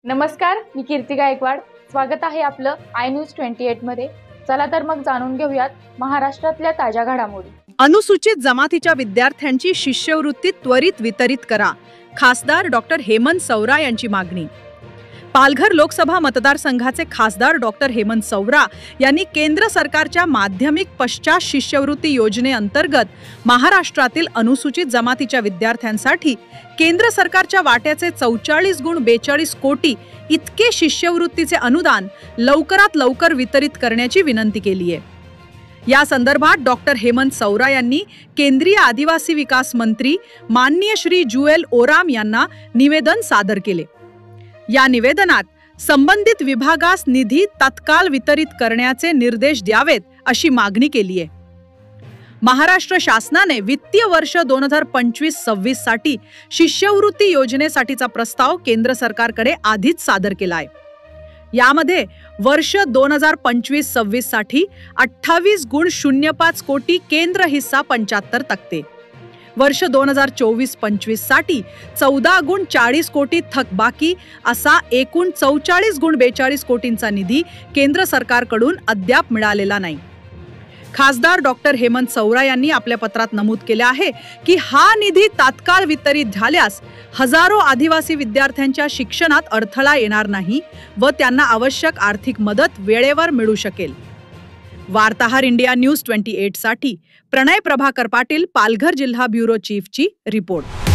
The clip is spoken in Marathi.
नमस्कार, मी कीर्ती गायकवाड। स्वागत आहे आपलं आय न्यूज 28 मध्ये। चला तर मग जाणून घेऊयात महाराष्ट्रातल्या ताज्या घडामोडी। अनुसूचित जमातीच्या विद्यार्थ्यांची शिष्यवृत्ती त्वरित वितरित करा, खासदार डॉक्टर हेमंत सौरा यांची मागणी। पालघर लोकसभा मतदारसंघाचे खासदार डॉक्टर हेमंत सौरा यांनी केंद्र सरकारच्या माध्यमिक पश्चात शिष्यवृत्ती योजनेअंतर्गत महाराष्ट्रातील अनुसूचित जमातीच्या विद्यार्थ्यांसाठी केंद्र सरकारच्या वाट्याचे 44.42 कोटी इतके शिष्यवृत्तीचे अनुदान लवकरात लवकर वितरित करण्याची विनंती केली आहे। या संदर्भात डॉक्टर हेमंत सौरा यांनी केंद्रीय आदिवासी विकास मंत्री माननीय श्री जुएल ओराम यांना निवेदन सादर केले। या निवेदनात संबंधित विभागास निधी तत्काळ वितरित करण्याचे निर्देश द्यावेत अशी मागणी केली आहे। महाराष्ट्र शासनाने वित्तीय वर्ष 2025-26 साठी शिष्यवृत्ती योजनेसाठीचा प्रस्ताव केंद्र सरकारकडे आधीच सादर केला आहे। यामध्ये वर्ष 2025-26 साठी 28.05 कोटी केंद्र हिस्सा 75%, वर्ष 2024-25 साठी 14.40 कोटी थकबाकी असा एकूण 44.42 कोटींचा निधी केंद्र सरकारकडून अद्याप मिळालेला नाही। खासदार डॉक्टर हेमंत सौरा यांनी आपल्या पत्रात नमूद केले आहे की हा निधी तात्काळ वितरित झाल्यास हजारो आदिवासी विद्यार्थ्यांच्या शिक्षणात अडथळा येणार नाही व त्यांना आवश्यक आर्थिक मदत वेळेवर मिळू शकेल। वार्ताहर इंडिया न्यूज 28 साठी प्रणय प्रभाकर पाटील, पालघर जिल्हा ब्युरो चीफची रिपोर्ट।